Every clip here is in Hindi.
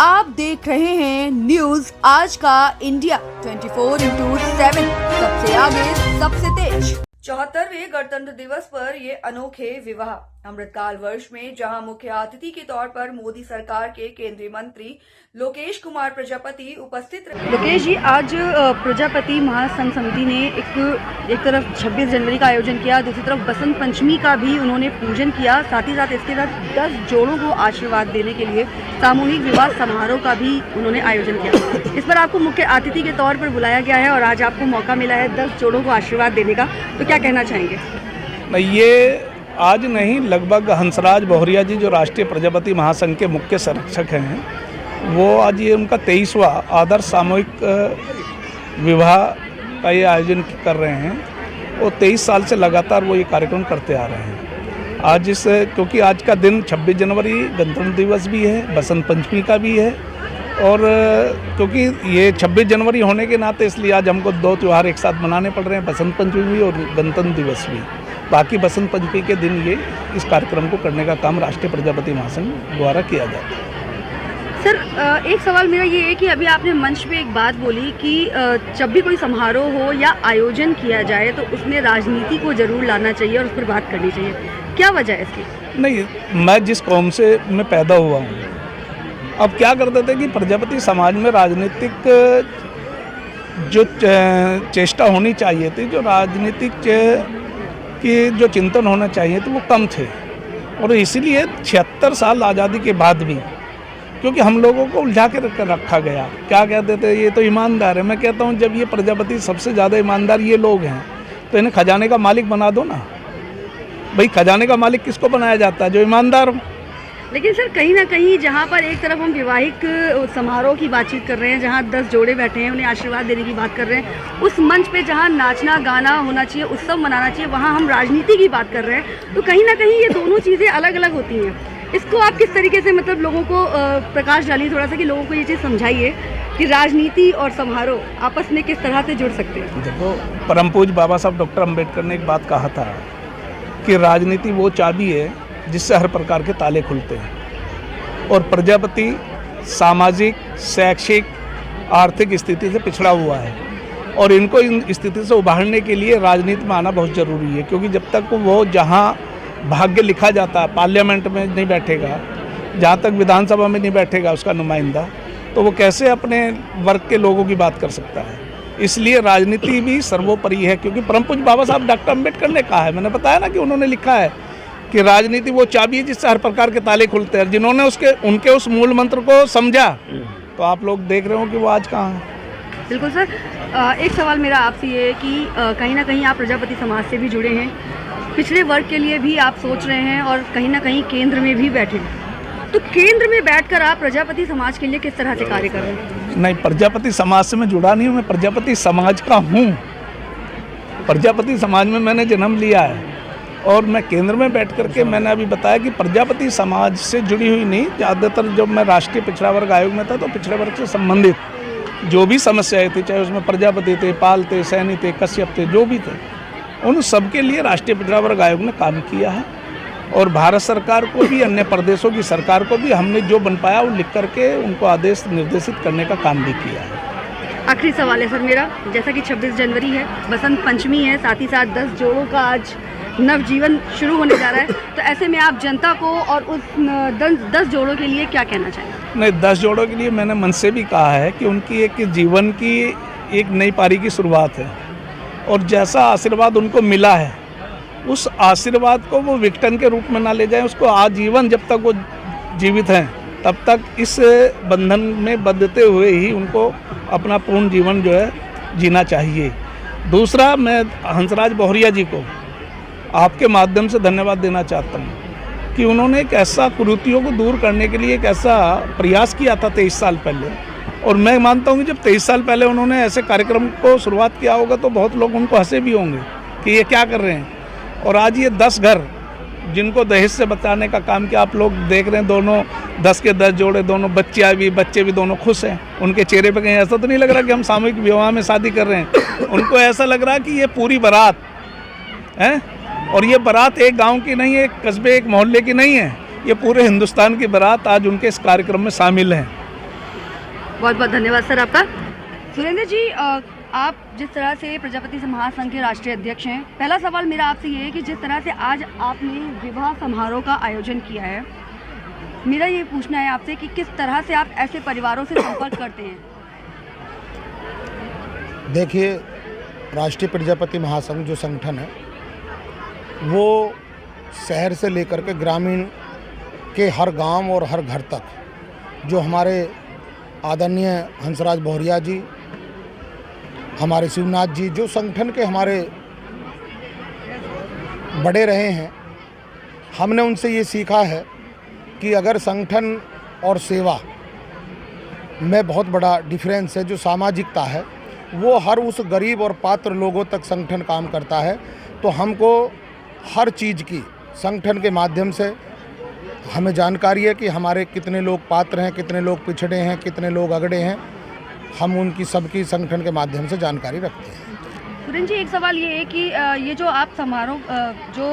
आप देख रहे हैं न्यूज आज का इंडिया 24/7 सबसे आगे सबसे तेज। 74वें गणतंत्र दिवस पर ये अनोखे विवाह अमृतकाल वर्ष में जहां मुख्य अतिथि के तौर पर मोदी सरकार के केंद्रीय मंत्री लोकेश कुमार प्रजापति उपस्थित रहे। लोकेश जी, आज प्रजापति महासंघ समिति ने एक तरफ 26 जनवरी का आयोजन किया, दूसरी तरफ बसंत पंचमी का भी उन्होंने पूजन किया, साथ ही साथ इसके साथ 10 जोड़ों को आशीर्वाद देने के लिए सामूहिक विवाह समारोह का भी उन्होंने आयोजन किया। इस पर आपको मुख्य अतिथि के तौर पर बुलाया गया है और आज आपको मौका मिला है 10 जोड़ों को आशीर्वाद देने का, तो क्या कहना चाहेंगे? ये आज नहीं, लगभग हंसराज बहुरिया जी जो राष्ट्रीय प्रजापति महासंघ के मुख्य संरक्षक हैं, वो आज ये उनका 23वां आदर्श सामूहिक विवाह का ये आयोजन कर रहे हैं। वो 23 साल से लगातार वो ये कार्यक्रम करते आ रहे हैं। आज क्योंकि आज का दिन 26 जनवरी गणतंत्र दिवस भी है, बसंत पंचमी का भी है, और क्योंकि ये 26 जनवरी होने के नाते इसलिए आज हमको 2 त्यौहार एक साथ मनाने पड़ रहे हैं, बसंत पंचमी भी और गणतंत्र दिवस भी। बाकी बसंत पंचमी के दिन ये इस कार्यक्रम को करने का काम राष्ट्रीय प्रजापति महासंघ द्वारा किया जाता है। सर, एक सवाल मेरा ये है कि अभी आपने मंच पे एक बात बोली कि जब भी कोई समारोह हो या आयोजन किया जाए तो उसमें राजनीति को जरूर लाना चाहिए और उस पर बात करनी चाहिए, क्या वजह है इसकी? नहीं, मैं जिस कौम से मैं पैदा हुआ हूँ, अब क्या करते थे कि प्रजापति समाज में राजनीतिक जो चेष्टा होनी चाहिए थी, जो राजनीतिक कि जो चिंतन होना चाहिए तो वो कम थे, और इसीलिए 76 साल आज़ादी के बाद भी क्योंकि हम लोगों को उलझा के रखा गया। क्या कहते थे, ये तो ईमानदार है। मैं कहता हूँ जब ये प्रजापति सबसे ज़्यादा ईमानदार ये लोग हैं तो इन्हें खजाने का मालिक बना दो ना। भाई, खजाने का मालिक किसको बनाया जाता है? जो ईमानदार हो। लेकिन सर, कहीं ना कहीं जहाँ पर एक तरफ हम विवाहिक समारोह की बातचीत कर रहे हैं, जहाँ 10 जोड़े बैठे हैं, उन्हें आशीर्वाद देने की बात कर रहे हैं, उस मंच पे जहाँ नाचना गाना होना चाहिए, उत्सव मनाना चाहिए, वहाँ हम राजनीति की बात कर रहे हैं, तो कहीं ना कहीं ये दोनों चीज़ें अलग अलग होती हैं। इसको आप किस तरीके से मतलब लोगों को प्रकाश डालिए थोड़ा सा, कि लोगों को ये चीज़ समझाइए कि राजनीति और समारोह आपस में किस तरह से जुड़ सकते हैं। देखो, परम पूज्य बाबा साहब डॉक्टर अम्बेडकर ने एक बात कहा था कि राजनीति वो चाबी है जिससे हर प्रकार के ताले खुलते हैं, और प्रजापति सामाजिक, शैक्षिक, आर्थिक स्थिति से पिछड़ा हुआ है, और इनको इन स्थिति से उभारने के लिए राजनीति में आना बहुत ज़रूरी है। क्योंकि जब तक वो जहाँ भाग्य लिखा जाता है, पार्लियामेंट में नहीं बैठेगा, जहाँ तक विधानसभा में नहीं बैठेगा उसका नुमाइंदा, तो वो कैसे अपने वर्ग के लोगों की बात कर सकता है। इसलिए राजनीति भी सर्वोपरि है, क्योंकि परम पूज्य बाबा साहब डॉक्टर अम्बेडकर ने कहा है, मैंने बताया ना कि उन्होंने लिखा है कि राजनीति वो चाबी है जिससे हर प्रकार के ताले खुलते हैं। जिन्होंने उनके उस मूल मंत्र को समझा, तो आप लोग देख रहे हो कि वो आज कहाँ है। बिल्कुल सर, एक सवाल मेरा आपसे ये है कि कहीं ना कहीं आप प्रजापति समाज से भी जुड़े हैं, पिछड़े वर्ग के लिए भी आप सोच रहे हैं, और कहीं ना कहीं केंद्र में भी बैठे हैं, तो केंद्र में बैठकर आप प्रजापति समाज के लिए किस तरह से कार्य कर रहे हैं? नहीं, प्रजापति समाज से मैं जुड़ा नहीं हूँ, मैं प्रजापति समाज का हूँ। प्रजापति समाज में मैंने जन्म लिया है, और मैं केंद्र में बैठ करके मैंने अभी बताया कि प्रजापति समाज से जुड़ी हुई नहीं, ज़्यादातर जब मैं राष्ट्रीय पिछड़ा वर्ग आयोग में था तो पिछड़े वर्ग से संबंधित जो भी समस्याएं थी, चाहे उसमें प्रजापति थे, पाल थे, सैनी थे, कश्यप थे, जो भी थे, उन सब के लिए राष्ट्रीय पिछड़ा वर्ग आयोग ने काम किया है। और भारत सरकार को भी, अन्य प्रदेशों की सरकार को भी हमने जो बन पाया वो लिख करके उनको आदेश निर्देशित करने का काम भी किया है। आखिरी सवाल है सर मेरा, जैसा कि 26 जनवरी है, बसंत पंचमी है, साथ ही साथ 10 जोड़ों का आज नवजीवन शुरू होने जा रहा है, तो ऐसे में आप जनता को और उस 10 जोड़ों के लिए क्या कहना चाहेंगे? नहीं, 10 जोड़ों के लिए मैंने मन से भी कहा है कि उनकी एक जीवन की एक नई पारी की शुरुआत है, और जैसा आशीर्वाद उनको मिला है उस आशीर्वाद को वो विघटन के रूप में ना ले जाएं, उसको आजीवन जब तक वो जीवित हैं तब तक इस बंधन में बंधते हुए ही उनको अपना पूर्ण जीवन जो है जीना चाहिए। दूसरा, मैं हंसराज बहुरिया जी को आपके माध्यम से धन्यवाद देना चाहता हूँ कि उन्होंने एक ऐसा कुरीतियों को दूर करने के लिए एक ऐसा प्रयास किया था 23 साल पहले, और मैं मानता हूँ कि जब 23 साल पहले उन्होंने ऐसे कार्यक्रम को शुरुआत किया होगा तो बहुत लोग उनको हंसे भी होंगे कि ये क्या कर रहे हैं। और आज ये 10 घर जिनको दहेज से बचाने का काम किया, आप लोग देख रहे हैं, दोनों 10 के 10 जोड़े, दोनों बच्चे भी दोनों खुश हैं। उनके चेहरे पे कहीं ऐसा तो नहीं लग रहा कि हम सामूहिक विवाह में शादी कर रहे हैं। उनको ऐसा लग रहा कि ये पूरी बारात है, और ये बारात एक गांव की नहीं है, एक कस्बे, एक मोहल्ले की नहीं है, ये पूरे हिंदुस्तान की बारात आज उनके इस कार्यक्रम में शामिल हैं। बहुत बहुत धन्यवाद सर आपका। सुरेंद्र जी, आप जिस तरह से प्रजापति महासंघ के राष्ट्रीय अध्यक्ष हैं, पहला सवाल मेरा आपसे ये है कि जिस तरह से आज आपने विवाह समारोह का आयोजन किया है, मेरा ये पूछना है आपसे कि किस तरह से आप ऐसे परिवारों से संपर्क करते हैं? देखिए, राष्ट्रीय प्रजापति महासंघ जो संगठन है वो शहर से लेकर के ग्रामीण के हर गांव और हर घर तक, जो हमारे आदरणीय हंसराज भौरिया जी, हमारे शिवनाथ जी, जो संगठन के हमारे बड़े रहे हैं, हमने उनसे ये सीखा है कि अगर संगठन और सेवा में बहुत बड़ा डिफरेंस है, जो सामाजिकता है वो हर उस गरीब और पात्र लोगों तक संगठन काम करता है। तो हमको हर चीज़ की संगठन के माध्यम से हमें जानकारी है कि हमारे कितने लोग पात्र हैं, कितने लोग पिछड़े हैं, कितने लोग अगड़े हैं। हम उनकी सबकी संगठन के माध्यम से जानकारी रखते हैं। सुरेंद्र जी, एक सवाल ये है कि ये जो आप समारोह जो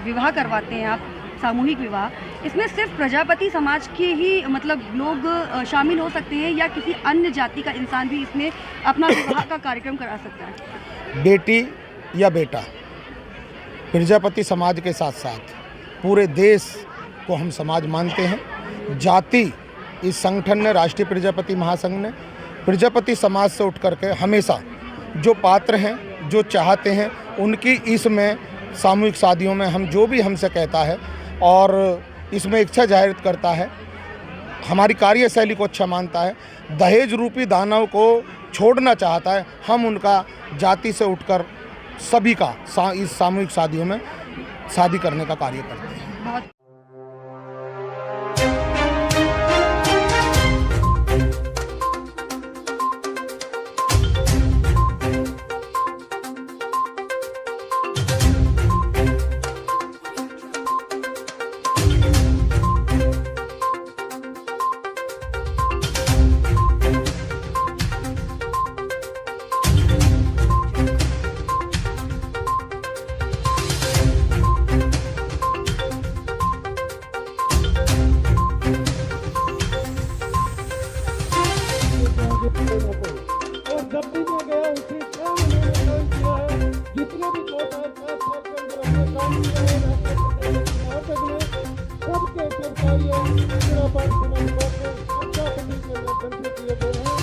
विवाह करवाते हैं आप, सामूहिक विवाह, इसमें सिर्फ प्रजापति समाज के ही मतलब लोग शामिल हो सकते हैं या किसी अन्य जाति का इंसान भी इसमें अपना विवाह का कार्यक्रम करा सकता है? बेटी या बेटा, प्रजापति समाज के साथ साथ पूरे देश को हम समाज मानते हैं। जाति इस संगठन ने, राष्ट्रीय प्रजापति महासंघ ने प्रजापति समाज से उठ करके हमेशा जो पात्र हैं, जो चाहते हैं, उनकी इसमें सामूहिक शादियों में हम जो भी हमसे कहता है और इसमें इच्छा जाहिर करता है, हमारी कार्यशैली को अच्छा मानता है, दहेज रूपी दानव को छोड़ना चाहता है, हम उनका जाति से उठकर सभी का इस सामूहिक शादियों में शादी करने का कार्य करते हैं। बहुत और जब भी मैं गया उसी काम मैंने काम किया है। जितने भी 2-4-5 साल के अंदर अपने काम किया है, महासंघ ने सबके सरकारियों प्रजापति के माध्यम से किए गए हैं।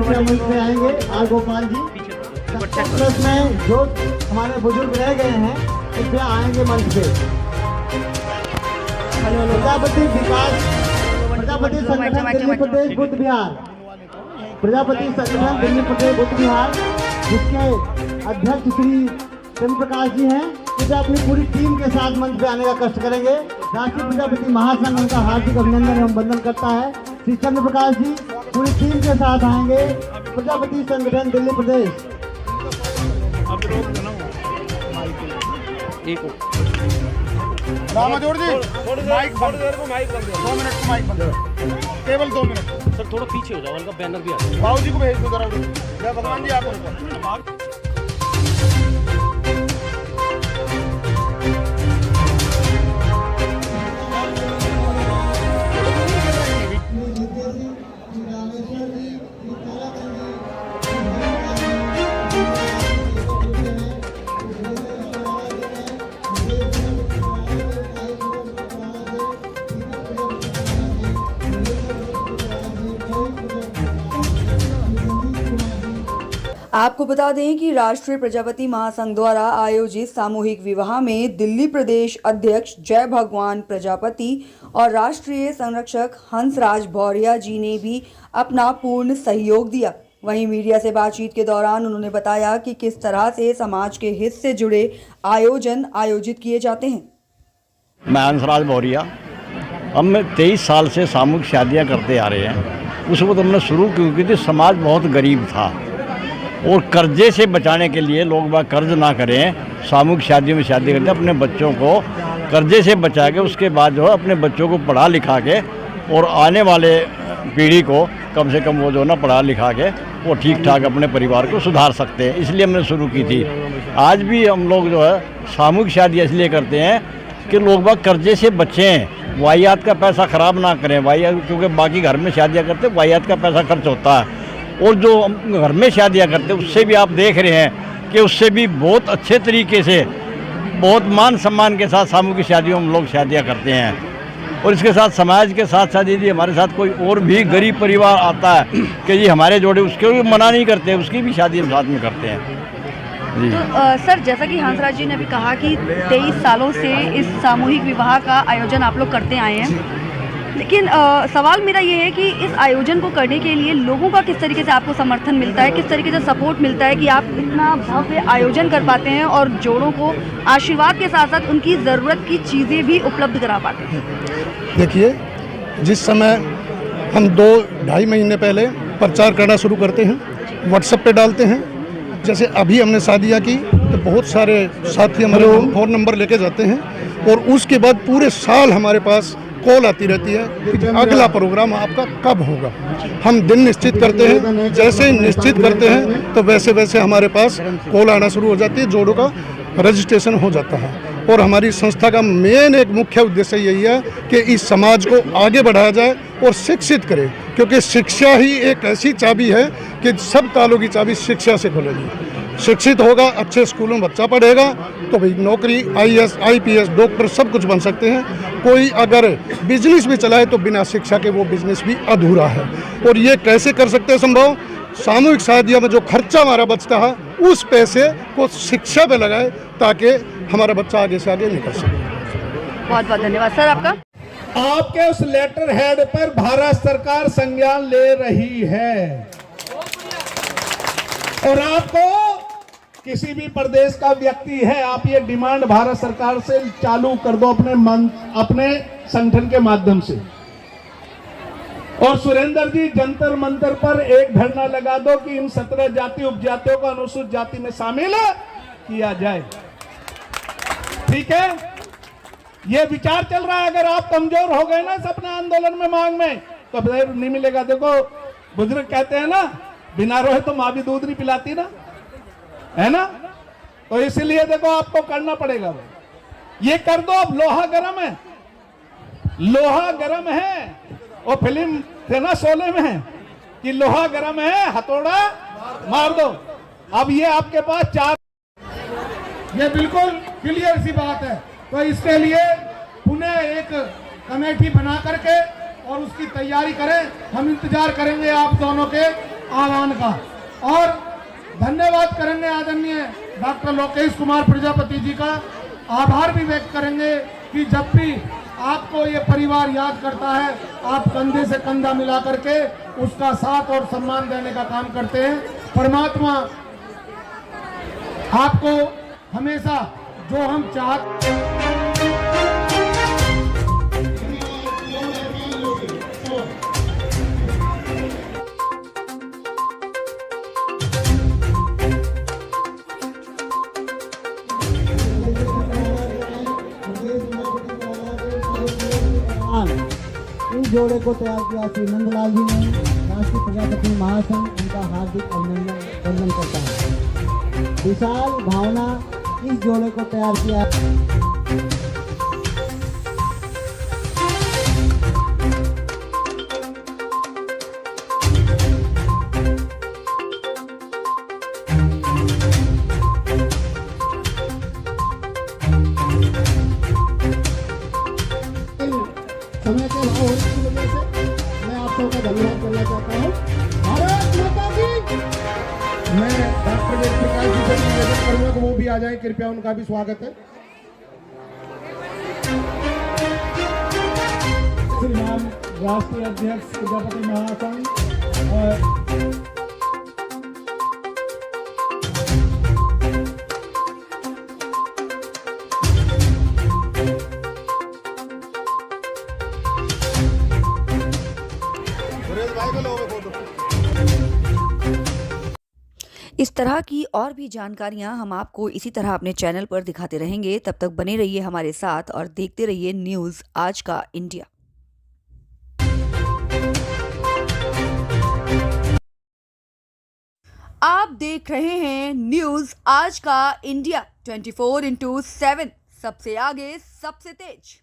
कृपया मंच में आएंगे आर गोपाल जी। प्लस में जो हमारे बुजुर्ग रह गए हैं कृपया आएंगे मंच पे। प्रजापति विकास प्रजापति संगठन दिल्ली प्रदेश बुद्ध विहार, प्रजापति संगठन दिल्ली प्रदेश बुद्ध विहार जिसके अध्यक्ष श्री चंद्र प्रकाश जी हैं, कृपया अपनी पूरी टीम के साथ मंच पे आने का कष्ट करेंगे। राष्ट्रीय प्रजापति महासंघ उनका हार्दिक अभिनंदन एवं वंदन करता है। श्री चंद्र प्रकाश जी पूरी टीम के साथ आएंगे। प्रजापति संगठन दिल्ली प्रदेश। रामाजोड़ जी माइक थोड़ी देर को माइक बंद 2 मिनट को माइक बंद केवल 2 मिनट। सर थोड़ा पीछे हो जाओ, उनका बैनर भी आ जाए। बाबू जी को भेज दो जरा। जय भगवान जी आप आपको बता दें कि राष्ट्रीय प्रजापति महासंघ द्वारा आयोजित सामूहिक विवाह में दिल्ली प्रदेश अध्यक्ष जय भगवान प्रजापति और राष्ट्रीय संरक्षक हंसराज भौरिया जी ने भी अपना पूर्ण सहयोग दिया। वहीं मीडिया से बातचीत के दौरान उन्होंने बताया कि किस तरह से समाज के हित से जुड़े आयोजन आयोजित किए जाते हैं। मैं हंसराज भौरिया, हम 23 साल से सामूहिक शादियां करते आ रहे हैं। उस वक्त हमने शुरू की थी, समाज बहुत गरीब था और कर्जे से बचाने के लिए लोग बाग कर्ज ना करें, सामूहिक शादियों में शादी करते अपने बच्चों को कर्जे से बचा के उसके बाद जो है अपने बच्चों को पढ़ा लिखा के और आने वाले पीढ़ी को कम से कम वो जो ना पढ़ा लिखा के वो ठीक ठाक अपने परिवार को सुधार सकते हैं। इसलिए हमने शुरू की थी। आज भी हम लोग जो है सामूहिक शादी इसलिए करते हैं कि लोग बाग कर्जे से बचें, वाहियात का पैसा ख़राब ना करें। वाहियात क्योंकि बाकी घर में शादियाँ करते वाहियात का पैसा खर्च होता है और जो घर में शादियां करते हैं उससे भी आप देख रहे हैं कि उससे भी बहुत अच्छे तरीके से बहुत मान सम्मान के साथ सामूहिक शादियों में हम लोग शादियां करते हैं। और इसके साथ समाज के साथ साथ यदि हमारे साथ कोई और भी गरीब परिवार आता है कि जी हमारे जोड़े, उसके भी मना नहीं करते, उसकी भी शादी हम साथ में करते हैं जी। तो सर, जैसा कि हंसराज जी ने भी कहा कि 23 सालों से इस सामूहिक विवाह का आयोजन आप लोग करते आए हैं, लेकिन सवाल मेरा ये है कि इस आयोजन को करने के लिए लोगों का किस तरीके से आपको समर्थन मिलता है, किस तरीके से सपोर्ट मिलता है कि आप इतना भव्य आयोजन कर पाते हैं और जोड़ों को आशीर्वाद के साथ साथ उनकी ज़रूरत की चीज़ें भी उपलब्ध करा पाते हैं। देखिए, जिस समय हम 2-2.5 महीने पहले प्रचार करना शुरू करते हैं, व्हाट्सएप पे डालते हैं, जैसे अभी हमने शादियाँ की तो बहुत सारे साथी हमारे फ़ोन नंबर लेके जाते हैं और उसके बाद पूरे साल हमारे पास कॉल आती रहती है कि अगला प्रोग्राम आपका कब होगा। हम दिन निश्चित करते हैं, जैसे ही निश्चित करते हैं तो वैसे वैसे हमारे पास कॉल आना शुरू हो जाती है, जोड़ों का रजिस्ट्रेशन हो जाता है। और हमारी संस्था का मेन एक मुख्य उद्देश्य यही है कि इस समाज को आगे बढ़ाया जाए और शिक्षित करे, क्योंकि शिक्षा ही एक ऐसी चाबी है कि सब तालों की चाबी शिक्षा से खुलेगी। शिक्षित होगा, अच्छे स्कूलों में बच्चा पढ़ेगा तो भाई नौकरी, IAS, IPS, डॉक्टर सब कुछ बन सकते हैं। कोई अगर बिजनेस भी चलाए तो बिना शिक्षा के वो बिजनेस भी अधूरा है। और ये कैसे कर सकते हैं संभव? सामूहिक शादियों में जो खर्चा हमारा बचता है उस पैसे को शिक्षा पे लगाए ताकि हमारा बच्चा आगे से आगे निकल सके। बहुत बहुत धन्यवाद सर आपका। आपके उस लेटर हेड पर भारत सरकार संज्ञान ले रही है और आपको किसी भी प्रदेश का व्यक्ति है, आप ये डिमांड भारत सरकार से चालू कर दो अपने संगठन के माध्यम से। और सुरेंद्र जी, जंतर मंतर पर एक धरना लगा दो कि इन 17 जाति उपजातियों को अनुसूचित जाति में शामिल किया जाए। ठीक है, ये विचार चल रहा है। अगर आप कमजोर हो गए ना इस अपने आंदोलन में मांग में तो नहीं मिलेगा। देखो बुजुर्ग कहते हैं ना, बिना रोए तो माँ भी दूध नहीं पिलाती ना, है ना। तो इसलिए देखो आपको करना पड़ेगा, ये कर दो। अब लोहा गर्म है, लोहा गर्म है। वो फिल्म थे ना शोले में कि लोहा गर्म है, हथौड़ा मार दो। अब ये आपके पास 4, ये बिल्कुल क्लियर सी बात है। तो इसके लिए पुनः एक कमेटी बना करके और उसकी तैयारी करें। हम इंतजार करेंगे आप दोनों के आह्वान का। और धन्यवाद करेंगे आदरणीय डॉक्टर लोकेश कुमार प्रजापति जी का, आभार भी व्यक्त करेंगे कि जब भी आपको ये परिवार याद करता है आप कंधे से कंधा मिला करके उसका साथ और सम्मान देने का काम करते हैं। परमात्मा आपको हमेशा जो हम इस जोड़े को तैयार किया श्री नंदलाल जी ने। राष्ट्रीय प्रजापति महासंघ उनका हार्दिक अभिनंदन करता है। विशाल भावना इस जोड़े को तैयार किया। समय के अभाव होने की वजह से मैं आप सबका धन्यवाद करना चाहता हूँ। भारत माता की। मैं डॉक्टर वेद प्रकाश जी से निवेदन करूंगा कि वो भी आ जाए, कृपया उनका भी स्वागत है। श्रीमान राष्ट्रीय अध्यक्ष प्रजापति महासंघ और इस तरह की और भी जानकारियां हम आपको इसी तरह अपने चैनल पर दिखाते रहेंगे। तब तक बने रहिए हमारे साथ और देखते रहिए न्यूज़ आज का इंडिया। आप देख रहे हैं न्यूज़ आज का इंडिया 24/7, सबसे आगे सबसे तेज।